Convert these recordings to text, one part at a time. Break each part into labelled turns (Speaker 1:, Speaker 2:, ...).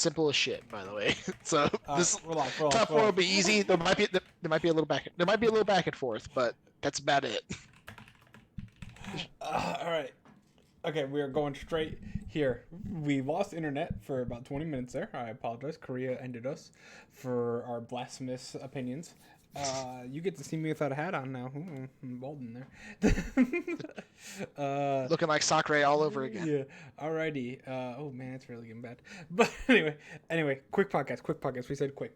Speaker 1: simple as shit, by the way. So this
Speaker 2: Relax,
Speaker 1: top four will
Speaker 2: relax.
Speaker 1: be easy. There might be a little back and forth, but that's about it.
Speaker 2: All right. Okay, we are going straight here. We lost internet for about 20 minutes there. I apologize. Korea ended us for our blasphemous opinions. You get to see me without a hat on now. Ooh, I'm bald in there.
Speaker 1: Looking like Sakurai all over again.
Speaker 2: Yeah. Alrighty. Oh man, it's really getting bad. But anyway, quick podcast. We said quick.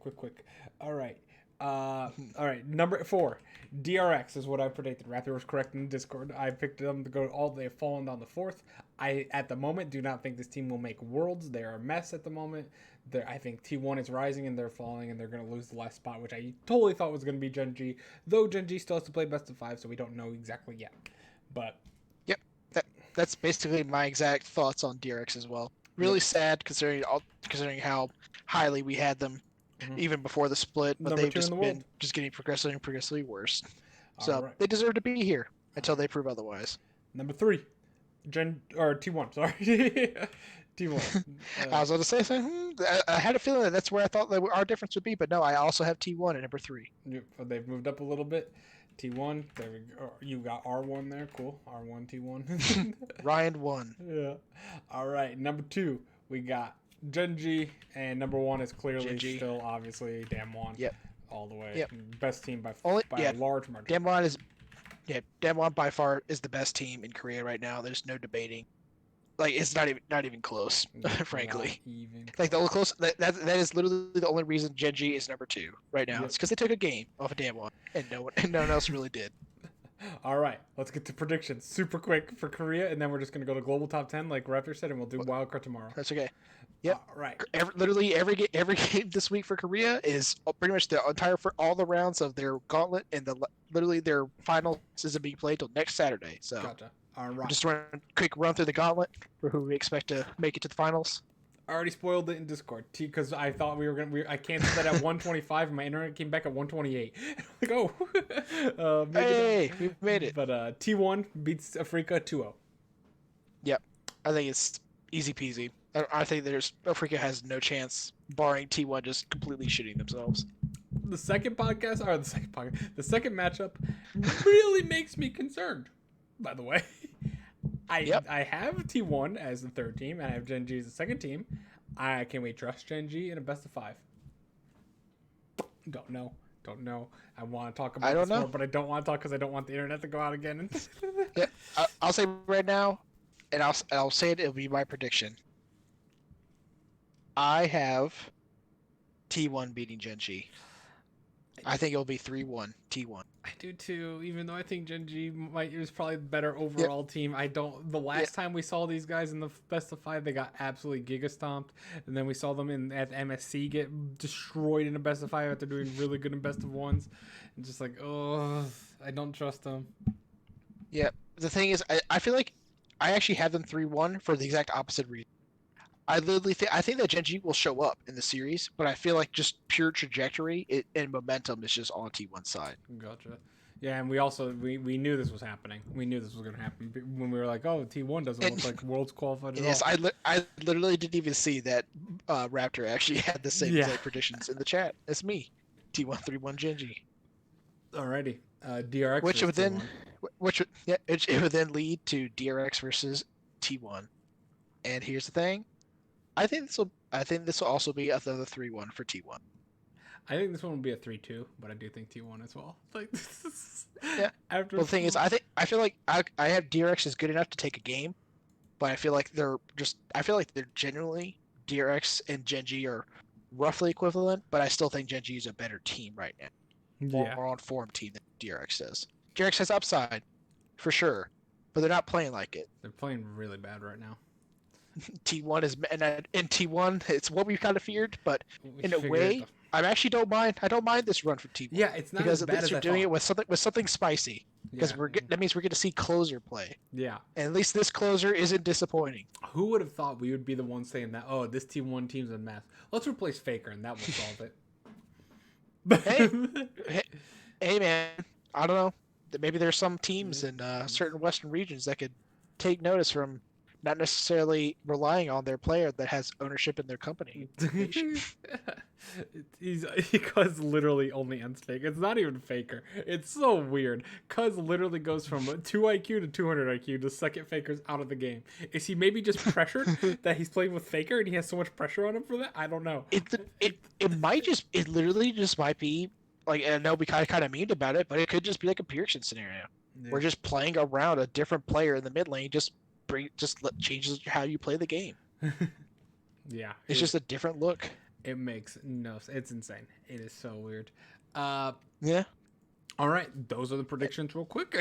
Speaker 2: All right. All right. Number 4, DRX is what I predicted. Raptor was correct in the Discord. I picked them to go all. They've fallen down the 4th. I at the moment do not think this team will make Worlds. They are a mess at the moment. I think T1 is rising and they're falling and they're going to lose the last spot, which I totally thought was going to be Gen G. Though Gen G still has to play best of 5, so we don't know exactly yet. But
Speaker 1: Yep, that's basically my exact thoughts on DRX as well. Really sad considering how highly we had them even before the split, but they've just been getting progressively worse. So they deserve to be here until they prove otherwise.
Speaker 2: Number 3, T1. Sorry, T1.
Speaker 1: I was going to say, I had a feeling that's where I thought that our difference would be, but no, I also have T1 at number 3.
Speaker 2: Yep, they've moved up a little bit. T1, there we go. You got R1 there, cool. R1, T1.
Speaker 1: Ryan 1.
Speaker 2: Yeah. All right, number 2, we got Gen G, and number 1 is clearly still obviously Damwon.
Speaker 1: Yep.
Speaker 2: All the way.
Speaker 1: Yep.
Speaker 2: Best team by a large margin.
Speaker 1: Damwon by far is the best team in Korea right now. There's no debating. Like it's not even close, frankly. Like the only close that is literally the only reason Gen G is number 2 right now. Yep. It's because they took a game off of Damwon, and no one else really did.
Speaker 2: All right, let's get to predictions super quick for Korea, and then we're just gonna go to global top 10 like Raptor said, and we'll do wildcard tomorrow.
Speaker 1: That's okay. Yep.
Speaker 2: All right.
Speaker 1: Literally every game this week for Korea is pretty much the entire for all the rounds of their gauntlet, and literally their finals isn't being played till next Saturday. So.
Speaker 2: Gotcha. All right.
Speaker 1: Just run a quick run through the gauntlet for who we expect to make it to the finals.
Speaker 2: I already spoiled it in Discord because I thought I canceled that at 125 and my internet came back at 128. Like, oh,
Speaker 1: we made it.
Speaker 2: But T1 beats Africa 2-0.
Speaker 1: Yep, I think it's easy peasy. I think Africa has no chance, barring T1 just completely shitting themselves.
Speaker 2: The second matchup really makes me concerned. By the way, I have T1 as the 3rd team, and I have Gen G as the 2nd team. Can we trust Gen G in a best of 5? Don't know. I want to talk about this more, but I don't want to talk because I don't want the internet to go out again.
Speaker 1: Yeah, I'll say right now, and I'll say it. It'll be my prediction. I have T1 beating Gen G. I think it'll be 3-1 T1.
Speaker 2: I do too, even though I think Gen G is probably the better overall team. The last time we saw these guys in the best of 5, they got absolutely giga stomped, and then we saw them at MSC get destroyed in a best of 5 after doing really good in best of 1s. And just like, I don't trust them.
Speaker 1: Yeah, the thing is, I feel like I actually have them 3-1 for the exact opposite reason. I think that Gen G will show up in the series, but I feel like just pure trajectory and momentum is just on T1's side.
Speaker 2: Gotcha. Yeah, and we also we knew this was happening. We knew this was going to happen when we were like, oh, T1 doesn't look like Worlds qualified at all.
Speaker 1: Yes, I literally didn't even see that Raptor actually had the same exact predictions in the chat as me. T1 3-1 Gen G.
Speaker 2: Alrighty. DRX.
Speaker 1: It would then lead to DRX versus T1. And here's the thing. I think this will also be another 3-1 for T1.
Speaker 2: I think this one will be a 3-2, but I do think T1 as well. Like,
Speaker 1: yeah. Well, the thing is, I feel like I have DRX is good enough to take a game, but I feel like they're genuinely DRX and Gen G are roughly equivalent, but I still think Gen G is a better team right now. More on form team than DRX does. DRX has upside, for sure, but they're not playing like it.
Speaker 2: They're playing really bad right now.
Speaker 1: T1 is and T1 it's what we kind of feared, but in a way I actually don't mind. I don't mind this run for T1.
Speaker 2: Yeah, it's not because as bad as
Speaker 1: they're doing it with something spicy. Because that means we're going to see closer play.
Speaker 2: Yeah,
Speaker 1: and at least this closer isn't disappointing.
Speaker 2: Who would have thought we would be the ones saying that? Oh, this T1 team's a mess. Let's replace Faker, and that will solve
Speaker 1: it. hey, man, I don't know. Maybe there's some teams in certain Western regions that could take notice from not necessarily relying on their player that has ownership in their company.
Speaker 2: Cuz literally only ends fake. It's not even Faker. It's so weird. Cuz literally goes from 2 IQ to 200 IQ. The second Faker's out of the game. Is he maybe just pressured that he's playing with Faker and he has so much pressure on him for that? I don't know.
Speaker 1: It literally just might be like, I know we kind of memed about it, but it could just be like a Pearson scenario.
Speaker 2: Yeah.
Speaker 1: We're just playing around a different player in the mid lane, changes how you play the game.
Speaker 2: Yeah.
Speaker 1: It's just a different look.
Speaker 2: It makes no sense. It's insane. It is so weird.
Speaker 1: Yeah.
Speaker 2: All right, those are the predictions real quick.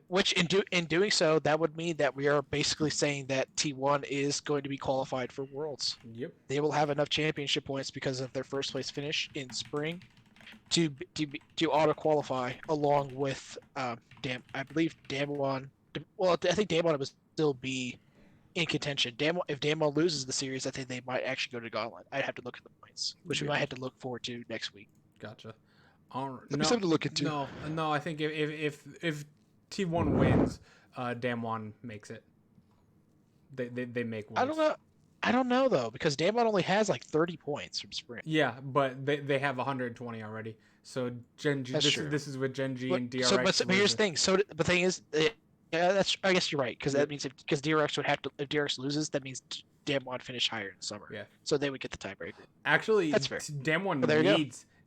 Speaker 1: Which in doing so, that would mean that we are basically saying that T1 is going to be qualified for Worlds.
Speaker 2: Yep.
Speaker 1: They will have enough championship points because of their first place finish in spring to auto qualify along with I believe Damwon. Well, I think Damwon would still be in contention. If Damwon loses the series, I think they might actually go to Gauntlet. I'd have to look at the points, which we might have to look forward to next week.
Speaker 2: Gotcha. All right.
Speaker 1: That'd be something to look into.
Speaker 2: No. I think if T1 wins, Damwon makes it. They make Worlds.
Speaker 1: I don't know though, because Damwon only has like 30 points from spring.
Speaker 2: Yeah, but they have 120 already. So Gen.G, this is with Gen.G and DRX.
Speaker 1: But here's the thing. So the thing is, I guess you're right, because that means because DRX would have to, if DRX loses, that means Damwon finish higher in summer.
Speaker 2: Yeah.
Speaker 1: So they would get the tiebreaker.
Speaker 2: Actually,
Speaker 1: that's fair.
Speaker 2: Damwon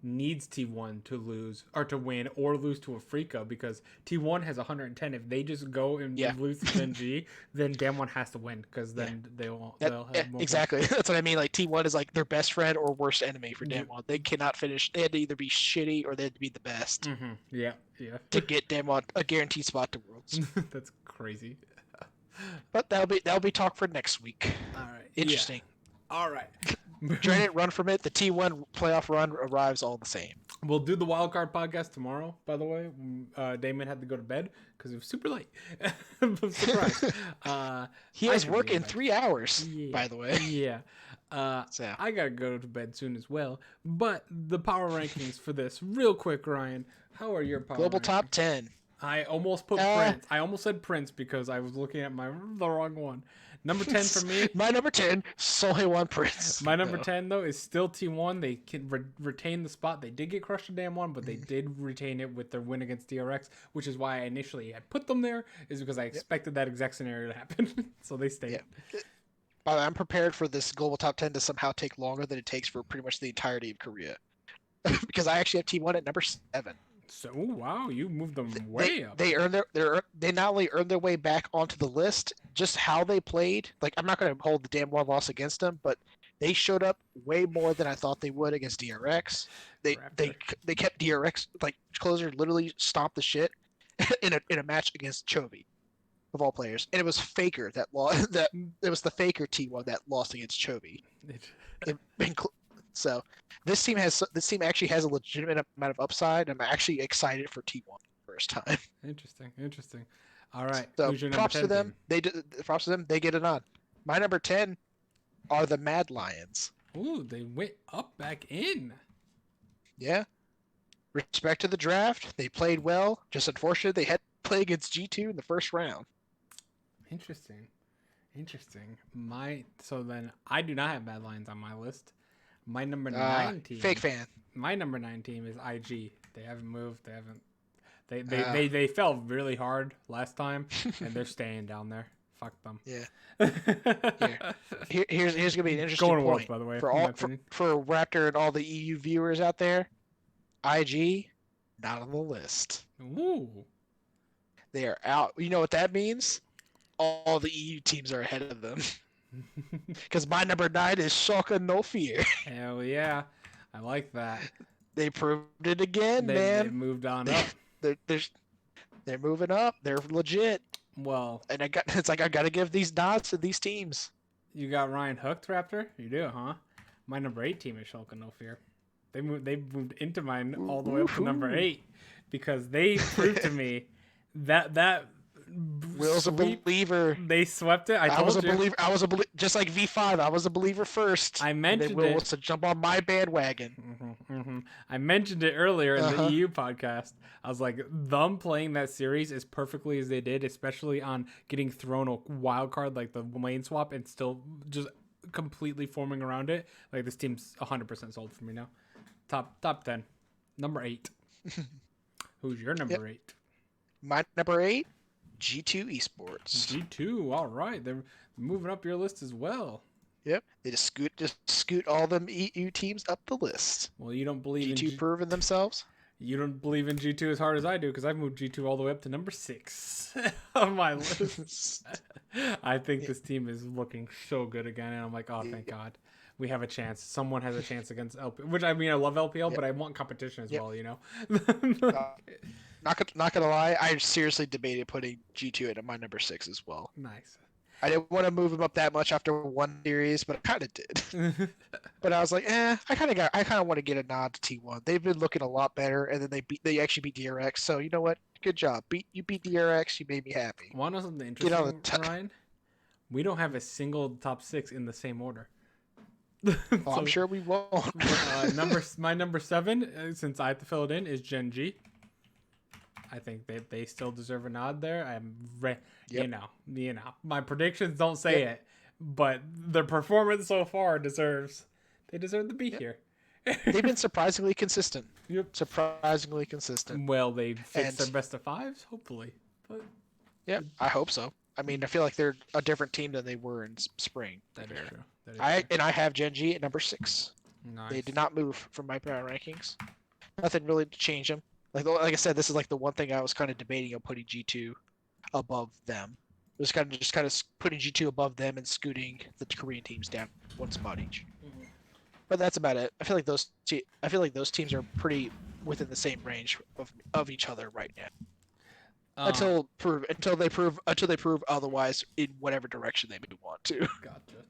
Speaker 2: needs T1 to lose or to win or lose to Afrika, because T1 has 110. If they just go and lose to Gen.G, then Damwon has to win, because then they'll have more
Speaker 1: exactly. That's what I mean. Like T1 is like their best friend or worst enemy for Damwon. They cannot finish. They had to either be shitty or they had to be the best.
Speaker 2: Mm-hmm. Yeah.
Speaker 1: To get Damwon a guaranteed spot to Worlds.
Speaker 2: That's crazy.
Speaker 1: But that'll be talk for next week.
Speaker 2: All right.
Speaker 1: Interesting.
Speaker 2: Yeah. All right.
Speaker 1: Dread it, run from it. The T1 playoff run arrives all the same.
Speaker 2: We'll do the wildcard podcast tomorrow, by the way. Damon had to go to bed because it was super late. I'm surprised.
Speaker 1: He has work in 3 hours, by the way.
Speaker 2: Yeah. I got to go to bed soon as well. But the power rankings for this, real quick, Ryan. How are your power
Speaker 1: Global
Speaker 2: rankings?
Speaker 1: top 10.
Speaker 2: I almost put Prince. I almost said Prince because I was looking at the wrong one. Number 10 for me.
Speaker 1: My number 10, Sohei Prince.
Speaker 2: My number 10, though, is still T1. They can retain the spot. They did get crushed in Damwon, but they did retain it with their win against DRX, which is why I initially had put them there, is because I expected that exact scenario to happen. So they stayed.
Speaker 1: Yeah. I'm prepared for this global top 10 to somehow take longer than it takes for pretty much the entirety of Korea. Because I actually have T1 at number 7.
Speaker 2: So wow, you moved them way up.
Speaker 1: They not only earned their way back onto the list, just how they played. Like, I'm not going to hold the Damwon loss against them, but they showed up way more than I thought they would against DRX. They kept DRX, like, Closer literally stomped the shit in a match against Chovy, of all players, and it was Faker that lost. It was the Faker T1 that lost against Chovy. So this team actually has a legitimate amount of upside. I'm actually excited for T1 first time.
Speaker 2: Interesting. All right.
Speaker 1: So
Speaker 2: who's your
Speaker 1: props to them.
Speaker 2: team?
Speaker 1: Props to them. They get it on. My number 10 are the Mad Lions.
Speaker 2: Ooh, they went up back in.
Speaker 1: Yeah. Respect to the draft. They played well. Just unfortunate they had to play against G2 in the first round.
Speaker 2: Interesting. So then I do not have Mad Lions on my list. My number 9 team.
Speaker 1: Fake fan.
Speaker 2: My number 9 team is IG. They haven't moved. They fell really hard last time, and they're staying down there. Fuck them.
Speaker 1: Yeah. Here's gonna be an interesting
Speaker 2: Going
Speaker 1: point,
Speaker 2: by the way,
Speaker 1: for Raptor and all the EU viewers out there. IG not on the list.
Speaker 2: Ooh.
Speaker 1: They are out. You know what that means? All the EU teams are ahead of them. Because my number 9 is Schalke No Fear.
Speaker 2: Hell yeah. I like that.
Speaker 1: They proved it again, man.
Speaker 2: They moved on up.
Speaker 1: They're moving up. They're legit.
Speaker 2: Well,
Speaker 1: and I got to give these nods to these teams.
Speaker 2: You got Ryan hooked, Raptor? You do, huh? My number 8 team is Schalke No Fear. They moved into mine all the way up to number 8 because they proved to me that
Speaker 1: Will's a believer.
Speaker 2: They swept it. I was a believer. Just like V5. I was a believer first. I mentioned
Speaker 1: Will was to jump on my bandwagon.
Speaker 2: I mentioned it earlier in the
Speaker 1: Uh-huh.
Speaker 2: EU podcast. I was like, them playing that series as perfectly as they did, especially on getting thrown a wild card like the lane swap and still just completely forming around it. Like this team's 100% sold for me now. Top 10. Number 8. Who's your
Speaker 1: Yep.
Speaker 2: number 8?
Speaker 1: My number 8, G2 Esports.
Speaker 2: G2. All right, they're moving up your list as well.
Speaker 1: Yep. They just scoot all them EU teams up the list.
Speaker 2: Well, you don't believe
Speaker 1: G2 proving themselves.
Speaker 2: You don't believe in G2 as hard as I do because I've moved G2 all the way up to number 6 on my list. I think this team is looking so good again, and I'm like, oh, thank God. We have a chance. Someone has a chance against LPL. Which, I mean, I love LPL, but I want competition as well, you know?
Speaker 1: Not gonna lie, I seriously debated putting G2 at my number 6 as well.
Speaker 2: Nice.
Speaker 1: I didn't want to move him up that much after one series, but I kind of did. But I was like, I kind of want to get a nod to T1. They've been looking a lot better, and then they actually beat DRX. So you know what? Good job. You beat DRX. You made me happy.
Speaker 2: Want to know something interesting, Ryan? We don't have a single top 6 in the same order.
Speaker 1: So, I'm sure we won't.
Speaker 2: My number 7, since I have to fill it in, is Gen G. I think they still deserve a nod there. You know, my predictions don't say it, but their performance so far they deserve to be here.
Speaker 1: They've been surprisingly consistent.
Speaker 2: Yep.
Speaker 1: Surprisingly consistent.
Speaker 2: Well, they fixed their best of 5s, hopefully. But
Speaker 1: yeah, I hope so. I mean, I feel like they're a different team than they were in spring.
Speaker 2: That is true.
Speaker 1: I have Gen G at number 6.
Speaker 2: Nice.
Speaker 1: They did not move from my power rankings. Nothing really to change them. Like I said, this is like the one thing I was kind of debating on putting G2 above them. It was kind of putting G2 above them and scooting the Korean teams down one spot each. Mm-hmm. But that's about it. I feel like those teams are pretty within the same range of each other right now. Until they prove otherwise in whatever direction they may want to.
Speaker 2: Gotcha.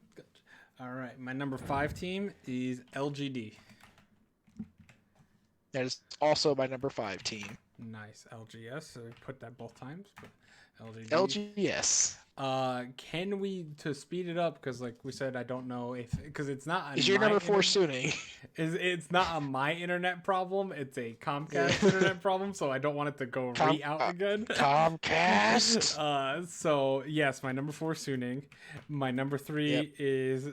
Speaker 2: All right, my number 5 team is LGD.
Speaker 1: That is also my number 5 team.
Speaker 2: Nice. LGS. So we put that both times. But
Speaker 1: LGS.
Speaker 2: Can we, to speed it up, because like we said, I don't know because it's not.
Speaker 1: Is your number 4 Suning?
Speaker 2: It's not a my internet problem. It's a Comcast internet problem. So I don't want it to go out again.
Speaker 1: Comcast.
Speaker 2: So yes, my number 4 Suning. My number 3 is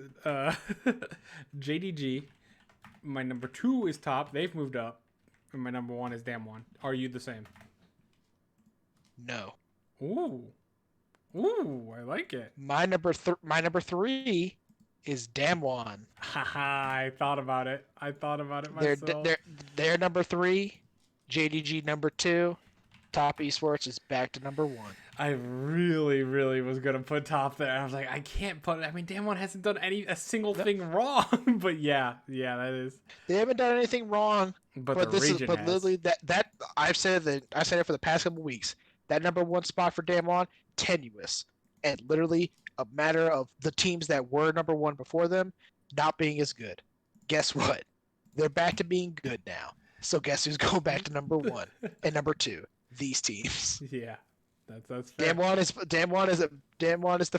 Speaker 2: JDG. My number 2 is Top. They've moved up. And my number 1 is Damwon. Are you the same?
Speaker 1: No.
Speaker 2: Ooh, I like it.
Speaker 1: My number 3 is Damwon.
Speaker 2: Haha, I thought about it myself.
Speaker 1: They're number 3, JDG number 2, Top Esports is back to number 1.
Speaker 2: I really, really was gonna put Top there. I was like, I can't put it. I mean, Damwon hasn't done a single thing wrong. But yeah, that is.
Speaker 1: They haven't done anything wrong. But literally that I've said it for the past couple weeks. That number 1 spot for Damwon, tenuous, and literally a matter of the teams that were number 1 before them not being as good. Guess what? They're back to being good now. So guess who's going back to number 1 and number 2? These teams.
Speaker 2: Yeah, that's fair.
Speaker 1: Damwon is the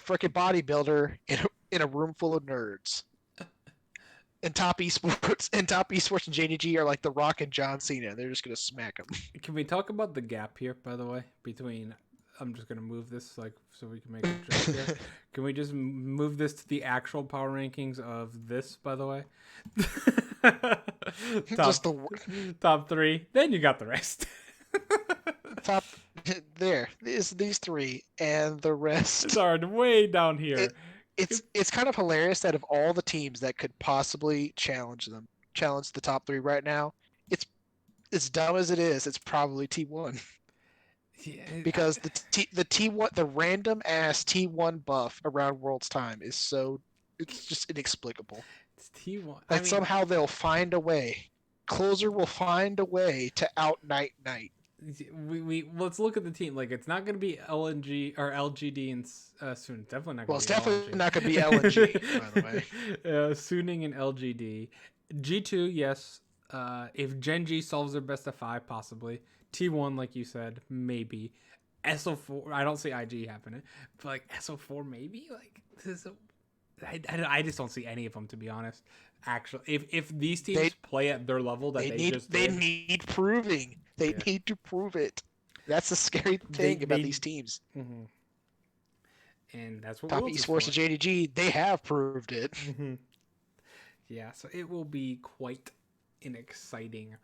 Speaker 1: freaking bodybuilder in a room full of nerds. And Top Esports and JDG are like The Rock and John Cena. They're just gonna smack them.
Speaker 2: Can we talk about the gap here, by the way, between? I'm just gonna move this so we can make a joke here. Can we just move this to the actual power rankings of this, by the way? Top 3. Then you got the rest.
Speaker 1: Top there. These 3 and the rest
Speaker 2: are way down here.
Speaker 1: It's kind of hilarious that of all the teams that could possibly challenge the top 3 right now, it's as dumb as it is. It's probably T1. Yeah, because the T1, the random ass T1 buff around World's Time is it's just inexplicable.
Speaker 2: It's T1.
Speaker 1: Like somehow they'll find a way. Closer will find a way to out Knight.
Speaker 2: We let's look at the team. Like, it's not going to be LNG or LGD and soon. Definitely not.
Speaker 1: Well, it's definitely not going to be LNG. By the way,
Speaker 2: Suning and LGD, G2, yes. If Gen G solves their best of 5, possibly. T1, like you said, maybe. SO4, I don't see IG happening, but like SO4, maybe. Like I just don't see any of them, to be honest. Actually, if these teams play at their level that
Speaker 1: they need proving. They need to prove it. That's the scary thing about these teams.
Speaker 2: Mm-hmm. And that's what
Speaker 1: Top Esports and JDG, they have proved it.
Speaker 2: Mm-hmm. Yeah, so it will be quite an exciting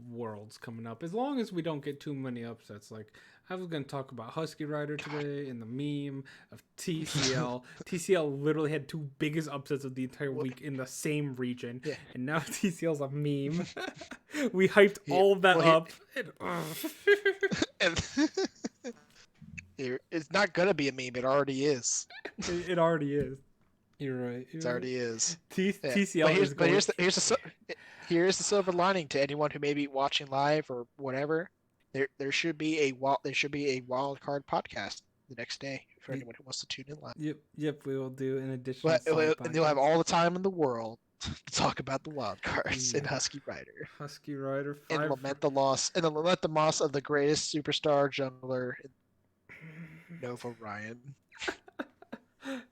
Speaker 2: Worlds coming up, as long as we don't get too many upsets. Like, I was going to talk about Husky Rider today in the meme of TCL. TCL literally had 2 biggest upsets of the entire week in the same region, and now TCL's a meme. We hyped all of that up.
Speaker 1: It's not gonna be a meme. It already is.
Speaker 2: It already is. You're right.
Speaker 1: It already is.
Speaker 2: TCL
Speaker 1: here's the silver lining to anyone who may be watching live or whatever. There should be a wild card podcast the next day for anyone who wants to tune in live.
Speaker 2: Yep. We will do an additional.
Speaker 1: And you'll have all the time in the world to talk about the wild cards in Husky Rider.
Speaker 2: Husky Rider.
Speaker 1: And lament the loss of the greatest superstar jungler, Nova Ryan.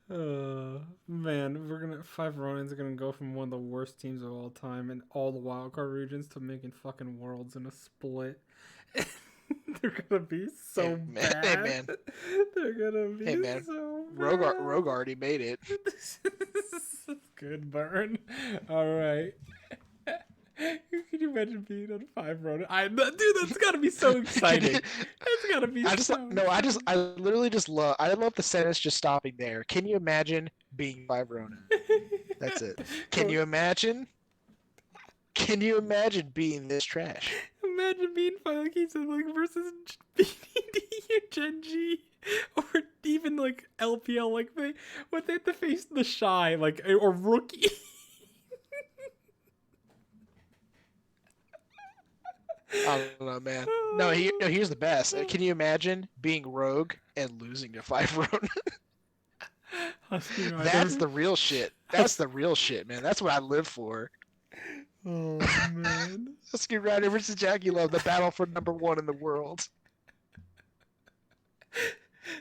Speaker 2: Man, 5 Ronins are gonna go from one of the worst teams of all time in all the wildcard regions to making fucking Worlds in a split. They're gonna be so bad.
Speaker 1: Hey man,
Speaker 2: they're gonna be so bad.
Speaker 1: Rogue already made it.
Speaker 2: This is good burn. All right. Can you imagine being on 5 Ronin? Dude, that's gotta be so exciting. That's gotta be
Speaker 1: I love the sentence just stopping there. Can you imagine being 5 Ronin? That's it. Can you imagine being this trash?
Speaker 2: Imagine being 5, like he said, like, versus BDD or Gen G, or even like LPL, like they have to face the Shy, like, or Rookie.
Speaker 1: I don't know, man. No, here's the best. Can you imagine being Rogue and losing to 5 Ronin? That's the real shit. That's the real shit, man. That's what I live for.
Speaker 2: Oh, man.
Speaker 1: Husky Rider versus JackeyLove, the battle for #1 in the world.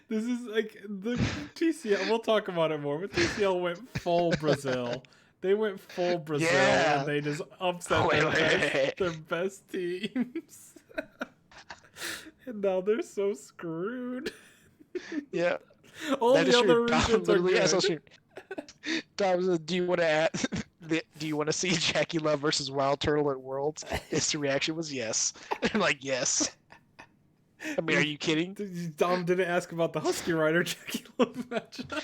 Speaker 2: This is like the TCL. We'll talk about it more, but TCL went full Brazil. They went full Brazil, and they just upset their best teams. And now they're so screwed.
Speaker 1: Yeah.
Speaker 2: All the other regions are good.
Speaker 1: Tom, do you want to add? Do you want to see JackeyLove versus Wild Turtle at Worlds? His reaction was yes. I'm like, yes. I mean, are you kidding?
Speaker 2: Dom didn't ask about the Husky Rider JackeyLove matchup.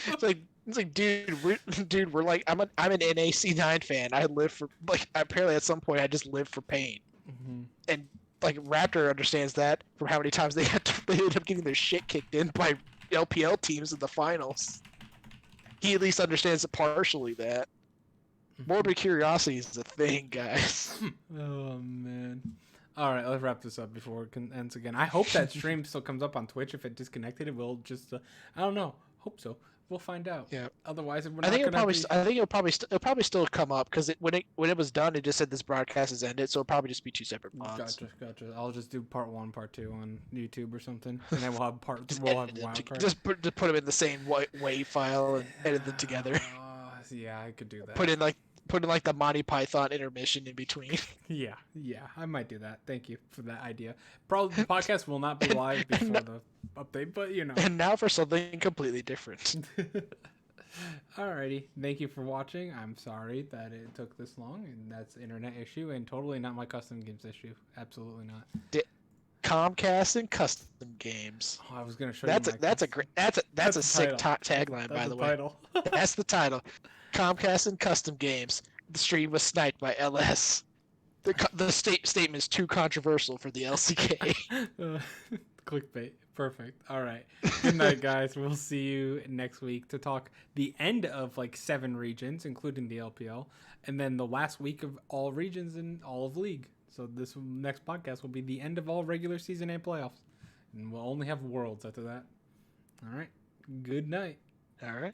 Speaker 1: It's like, dude, we're like, I'm an NAC9 fan. I live for, like, apparently at some point I just live for pain.
Speaker 2: Mm-hmm.
Speaker 1: And like Raptor understands that from how many times they ended up getting their shit kicked in by LPL teams in the finals. He at least understands partially that. Morbid curiosity is a thing, guys.
Speaker 2: Oh man. All right, let's wrap this up before it ends again. I hope that stream still comes up on Twitch. If it disconnected, it will just. I don't know. Hope so. We'll find out.
Speaker 1: Yeah.
Speaker 2: Otherwise,
Speaker 1: I think it'll probably still come up because when it was done, it just said this broadcast has ended, so it'll probably just be 2 separate pods.
Speaker 2: Gotcha. I'll just do part 1, part 2 on YouTube or something, and then we'll have Wildcard.
Speaker 1: Just put them in the same WAV file and edit them together.
Speaker 2: Yeah, I could do that.
Speaker 1: Put in the Monty Python intermission in between.
Speaker 2: Yeah, I might do that. Thank you for that idea. Probably the podcast will not be live before the update, but you know.
Speaker 1: And now for something completely different.
Speaker 2: Alrighty, thank you for watching. I'm sorry that it took this long, and that's an internet issue, and totally not my custom games issue. Absolutely not.
Speaker 1: Comcast and custom games.
Speaker 2: Oh, I was gonna show
Speaker 1: that's
Speaker 2: you.
Speaker 1: That's a sick tagline, by the way. That's the title. Comcast and custom games. The stream was sniped by LS. The statement is too controversial for the LCK.
Speaker 2: Clickbait. Perfect. All right. Good night, guys. We'll see you next week to talk the end of like 7 regions, including the LPL, and then the last week of all regions in all of League. So this next podcast will be the end of all regular season and playoffs, and we'll only have Worlds after that. All right. Good night.
Speaker 1: All right.